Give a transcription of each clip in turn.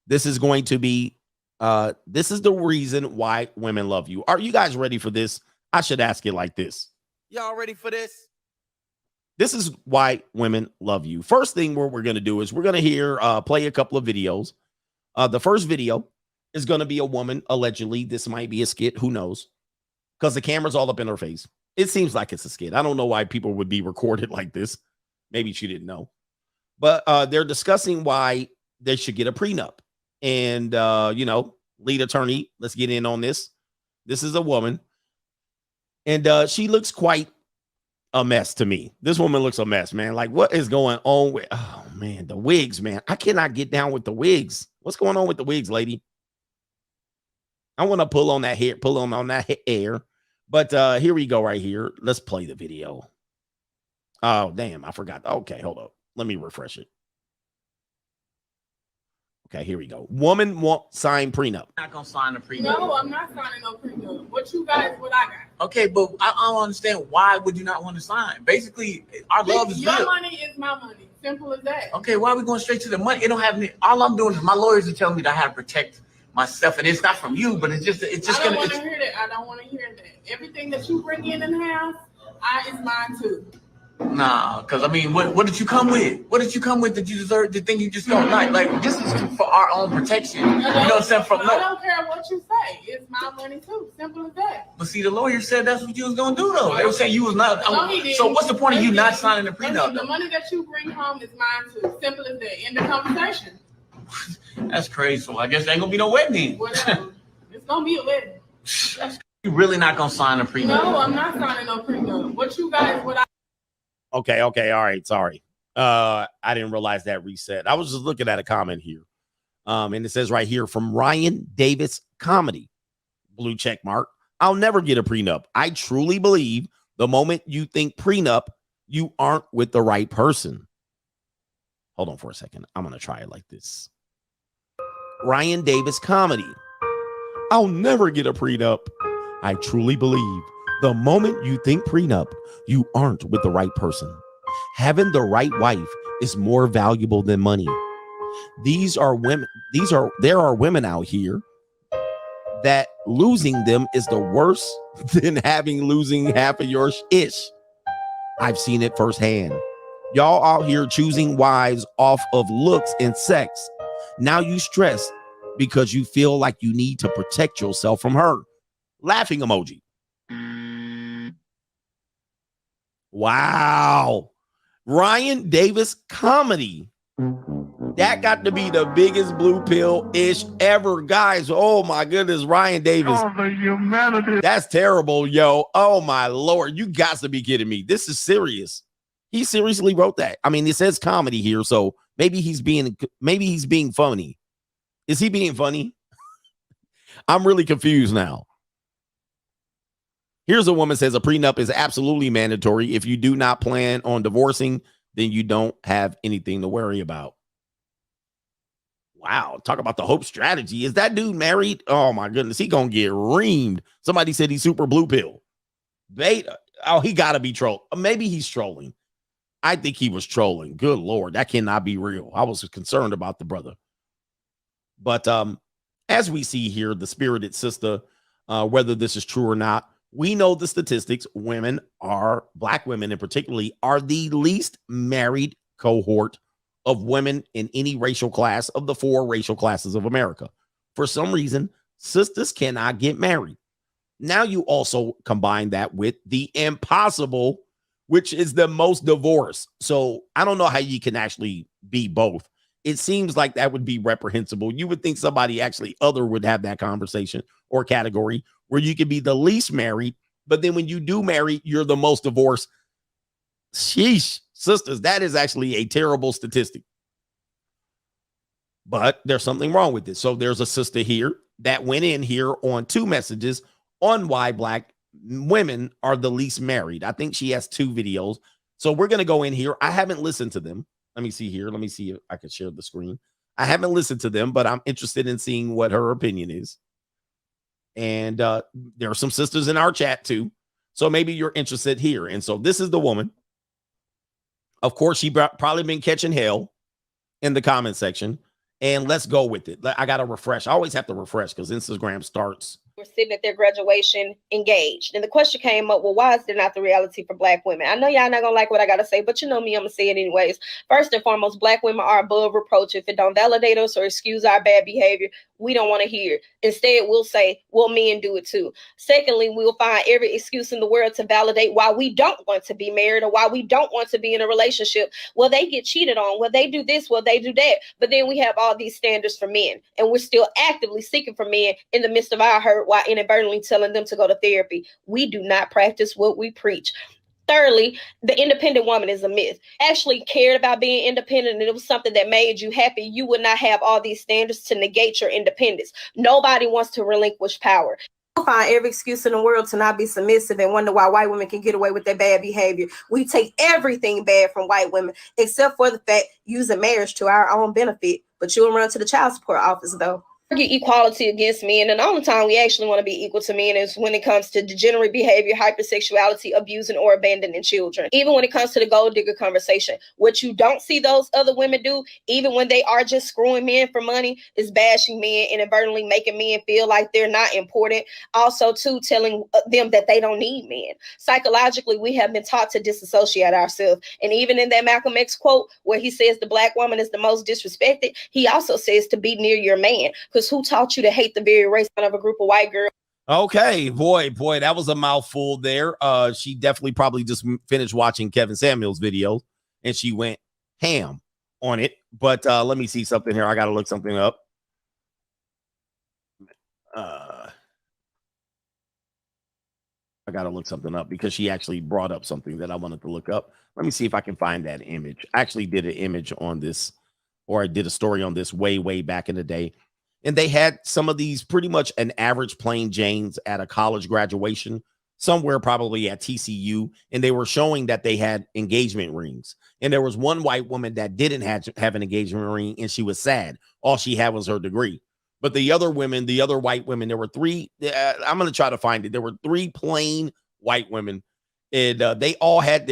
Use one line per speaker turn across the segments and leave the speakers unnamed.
This is going to be this is the reason why women love you. Are you guys ready for this? I should ask it like this.
Y'all ready for this?
This is why women love you. First thing what we're going to do is we're going to play a couple of videos. The first video is going to be a woman, allegedly. This might be a skit. Who knows? Because the camera's all up in her face. It seems like it's a skit. I don't know why people would be recorded like this. Maybe she didn't know. But they're discussing why they should get a prenup. And, lead attorney, let's get in on this. This is a woman. And she looks quite a mess to me. This woman looks a mess, man. Like, what is going on with, oh, man, the wigs, man. I cannot get down with the wigs. What's going on with the wigs, lady? I want to pull on that hair, on that hair. But here we go right here. Let's play the video. Oh, damn, I forgot. Okay, hold up. Let me refresh it. Okay, here we go. Woman won't sign prenup.
Not gonna sign a prenup.
No, I'm not signing no prenup. What you got is what I got.
Okay, but I don't understand why would you not want to sign? Basically, our love is
your
real.
money is my money. Simple as that.
Okay, why are we going straight to the money? It don't have any. All I'm doing is my lawyers are telling me that I have to protect myself, and it's not from you, but it's just
I don't want to hear that. I don't want to hear that. Everything that you bring in the house, is mine too.
Nah, because I mean, what did you come with? What did you come with that you deserve? The thing you just don't like? Like, this is for our own protection. You know what I'm saying?
I don't care what you say. It's my money too. Simple as that.
But see, the lawyer said that's what you was gonna do, though. They were saying you was not.
No, he didn't.
So what's the point of you not signing the prenup?
The money that you bring home is mine too. Simple as that. End the conversation.
That's crazy. So I guess there ain't gonna be no wedding.
Whatever. It's gonna be a wedding.
You really not gonna sign a prenup?
No, I'm not signing no prenup. What you got is what I.
Okay, all right, sorry. I didn't realize that reset. I was just looking at a comment here. And it says right here from Ryan Davis Comedy, blue check mark. I'll never get a prenup. I truly believe the moment you think prenup, you aren't with the right person. Hold on for a second. I'm going to try it like this. Ryan Davis Comedy. I'll never get a prenup. I truly believe the moment you think prenup, you aren't with the right person. Having the right wife is more valuable than money. There are women out here that losing them is the worst than losing half of your ish. I've seen it firsthand. Y'all out here choosing wives off of looks and sex. Now you stress because you feel like you need to protect yourself from her. Laughing emoji. Wow. Ryan Davis Comedy. That got to be the biggest blue pill-ish ever, guys. Oh, my goodness, Ryan Davis.
Oh, the humanity.
That's terrible, yo. Oh, my Lord. You got to be kidding me. This is serious. He seriously wrote that. I mean, it says comedy here, so maybe he's being funny. Is he being funny? I'm really confused now. Here's a woman says a prenup is absolutely mandatory. If you do not plan on divorcing, then you don't have anything to worry about. Wow. Talk about the hope strategy. Is that dude married? Oh, my goodness. He going to get reamed. Somebody said he's super blue pill. Beta. Oh, he got to be trolled. Maybe he's trolling. I think he was trolling. Good Lord. That cannot be real. I was concerned about the brother. But as we see here, the spirited sister, whether this is true or not, we know the statistics. Black women in particularly, are the least married cohort of women in any racial class of the 4 racial classes of America. For some reason, sisters cannot get married. Now you also combine that with the impossible, which is the most divorce. So I don't know how you can actually be both. It seems like that would be reprehensible. You would think somebody actually other would have that conversation or category where you could be the least married, but then when you do marry, you're the most divorced. Sheesh, sisters, that is actually a terrible statistic. But there's something wrong with this. So there's a sister here that went in here on 2 messages on why Black women are the least married. I think she has 2 videos. So we're going to go in here. I haven't listened to them. Let me see here. Let me see if I can share the screen. I haven't listened to them, but I'm interested in seeing what her opinion is. And there are some sisters in our chat too. So maybe you're interested here. And so this is the woman. Of course, she probably been catching hell in the comment section. and let's go with it. I got to refresh. I always have to refresh because Instagram starts.
Were sitting at their graduation engaged. And the question came up, well, why is there not the reality for Black women? I know y'all not gonna like what I gotta say, but you know me, I'm gonna say it anyways. First and foremost, Black women are above reproach. If it don't validate us or excuse our bad behavior, we don't want to hear it. Instead, we'll say, well, men do it too. Secondly, we'll find every excuse in the world to validate why we don't want to be married or why we don't want to be in a relationship. Well, they get cheated on. Well, they do this. Well, they do that. But then we have all these standards for men, and we're still actively seeking for men in the midst of our hurt while inadvertently telling them to go to therapy. We do not practice what we preach. Thirdly, the independent woman is a myth. Actually cared about being independent and it was something that made you happy, you would not have all these standards to negate your independence. Nobody wants to relinquish power. You'll find every excuse in the world to not be submissive and wonder why white women can get away with their bad behavior. We take everything bad from white women, except for the fact using marriage to our own benefit. But you'll run to the child support office, though. Equality against men, and the only time we actually want to be equal to men is when it comes to degenerate behavior, hypersexuality, abusing or abandoning children. Even when it comes to the gold digger conversation, what you don't see those other women do, even when they are just screwing men for money, is bashing men, inadvertently making men feel like they're not important. Also, too, telling them that they don't need men. Psychologically, we have been taught to disassociate ourselves, and even in that Malcolm X quote where he says the Black woman is the most disrespected, he also says to be near your man. Because who taught you to hate the very race of a group of white girls?
Okay, boy, that was a mouthful there. She definitely probably just finished watching Kevin Samuels' video and she went ham on it. But let me see something here. I got to look something up. I got to look something up because she actually brought up something that I wanted to look up. Let me see if I can find that image. I actually did an image on this, or I did a story on this way back in the day. And they had some of these pretty much an average plain Janes at a college graduation, somewhere probably at TCU. And they were showing that they had engagement rings. And there was one white woman that didn't have an engagement ring, and she was sad. All she had was her degree. But the other women, the other white women, there were three. I'm going to try to find it. There were three plain white women, and they all had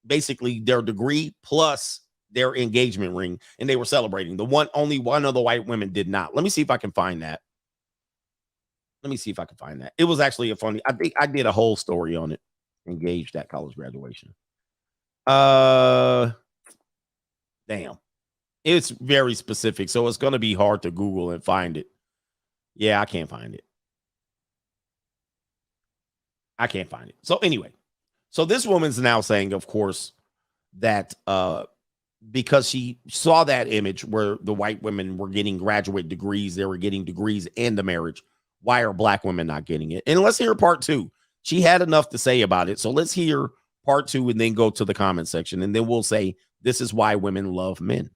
basically their degree plus their engagement ring, and they were celebrating. Only one of the white women did not. Let me see if I can find that. It was actually I think I did a whole story on it. Engaged at college graduation. Damn. It's very specific, so it's going to be hard to Google and find it. Yeah, I can't find it. So anyway, so this woman's now saying, of course, that because she saw that image where the white women were getting graduate degrees, they were getting degrees and the marriage. Why are Black women not getting it? And let's hear part two. She had enough to say about it. So let's hear part two and then go to the comment section. And then we'll say, this is why women love men.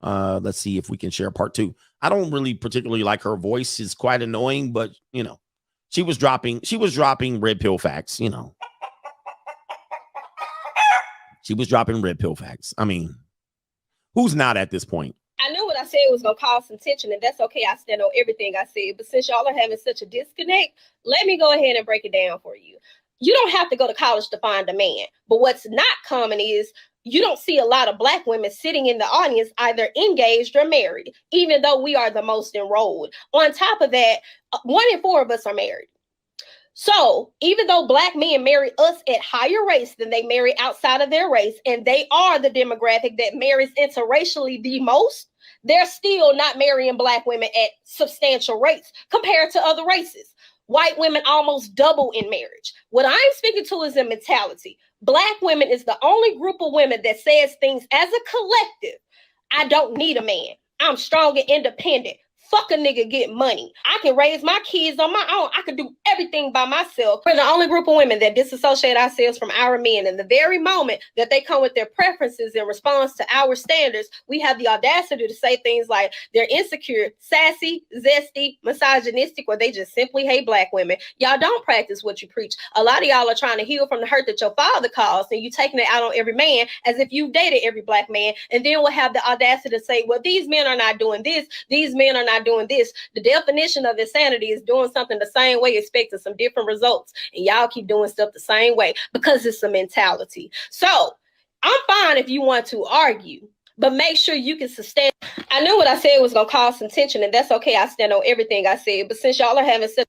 Let's see if we can share part two. I don't really particularly like her voice. It's quite annoying, but you know, she was dropping red pill facts, you know. She was dropping red pill facts. I mean, who's not at this point?
I knew what I said was going to cause some tension, and that's okay. I stand on everything I said. But since y'all are having such a disconnect, let me go ahead and break it down for you. You don't have to go to college to find a man. But what's not common is you don't see a lot of Black women sitting in the audience either engaged or married, even though we are the most enrolled. On top of that, 1 in 4 of us are married. So even though Black men marry us at higher rates than they marry outside of their race, and they are the demographic that marries interracially the most, they're still not marrying Black women at substantial rates compared to other races. White women almost double in marriage. What I'm speaking to is a mentality. Black women is the only group of women that says things as a collective. I don't need a man. I'm strong and independent. Fuck a nigga, get money. I can raise my kids on my own. I can do everything by myself. We're the only group of women that disassociate ourselves from our men. And the very moment that they come with their preferences in response to our standards, we have the audacity to say things like they're insecure, sassy, zesty, misogynistic, or they just simply hate Black women. Y'all don't practice what you preach. A lot of y'all are trying to heal from the hurt that your father caused, and you taking it out on every man as if you've dated every Black man. And then we'll have the audacity to say, well, these men are not doing this. These men are not doing this. The definition of insanity is doing something the same way, expecting some different results. And y'all keep doing stuff the same way because it's a mentality. So I'm fine if you want to argue, but make sure you can sustain. I knew what I said was gonna cause some tension, and that's okay. I stand on everything I said. But since y'all are having such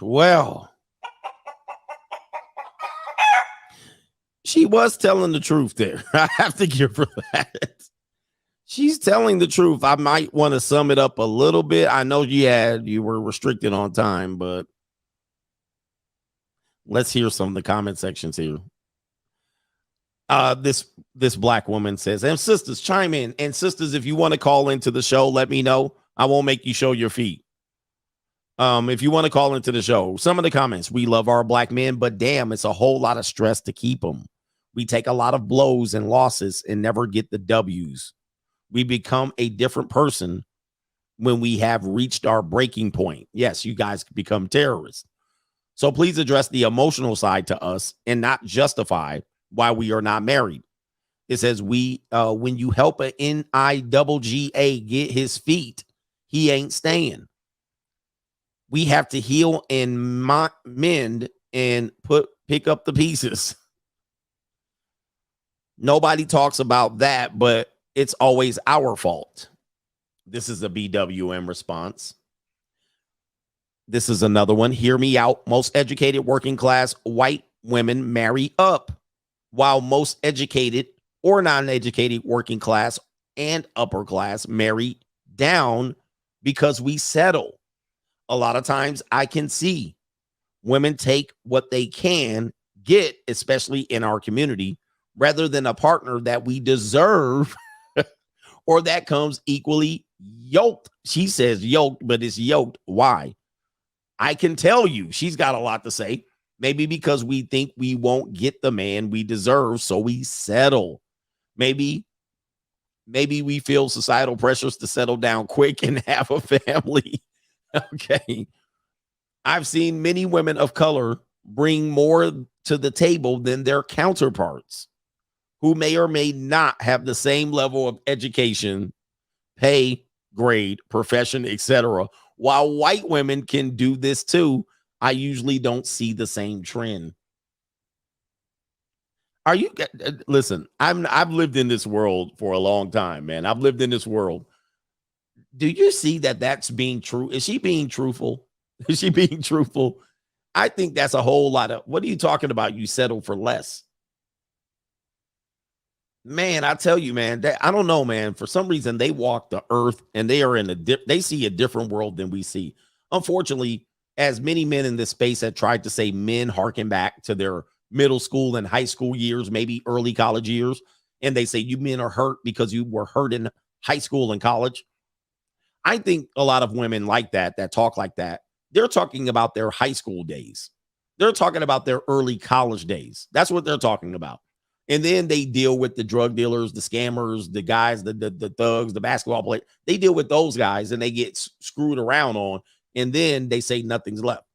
well, she was telling the truth there. I have to give her that. She's telling the truth. I might want to sum it up a little bit. I know you were restricted on time, but let's hear some of the comment sections here. This black woman says, and sisters, chime in. And sisters, if you want to call into the show, let me know. I won't make you show your feet. If you want to call into the show, some of the comments, we love our black men, but damn, it's a whole lot of stress to keep them. We take a lot of blows and losses and never get the W's. We become a different person when we have reached our breaking point. Yes, you guys become terrorists. So please address the emotional side to us and not justify why we are not married. It says when you help an NIGGA get his feet, he ain't staying. We have to heal and mend and pick up the pieces. Nobody talks about that, but it's always our fault. This is a BWM response. This is another one. Hear me out. Most educated working class white women marry up, while most educated or non-educated working class and upper class marry down because we settle. A lot of times I can see women take what they can get, especially in our community, rather than a partner that we deserve or that comes equally yoked. She says yoked, but it's yoked. Why? I can tell you she's got a lot to say. Maybe because we think we won't get the man we deserve, so we settle. Maybe we feel societal pressures to settle down quick and have a family. Okay. I've seen many women of color bring more to the table than their counterparts who may or may not have the same level of education, pay, grade, profession, etc. While white women can do this too, I usually don't see the same trend. Are you listen, I've lived in this world for a long time, man. I've lived in this world. Do you see that that's being true? Is she being truthful? Is she being truthful? I think that's a whole lot of, what are you talking about? You settle for less. Man, I tell you, man, I don't know, man. For some reason, they walk the earth and they are they see a different world than we see. Unfortunately, as many men in this space have tried to say men harken back to their middle school and high school years, maybe early college years, and they say you men are hurt because you were hurt in high school and college. I think a lot of women like that talk like that, they're talking about their high school days. They're talking about their early college days. That's what they're talking about. And then they deal with the drug dealers, the scammers, the guys, the thugs, the basketball players. They deal with those guys and they get screwed around on. And then they say nothing's left.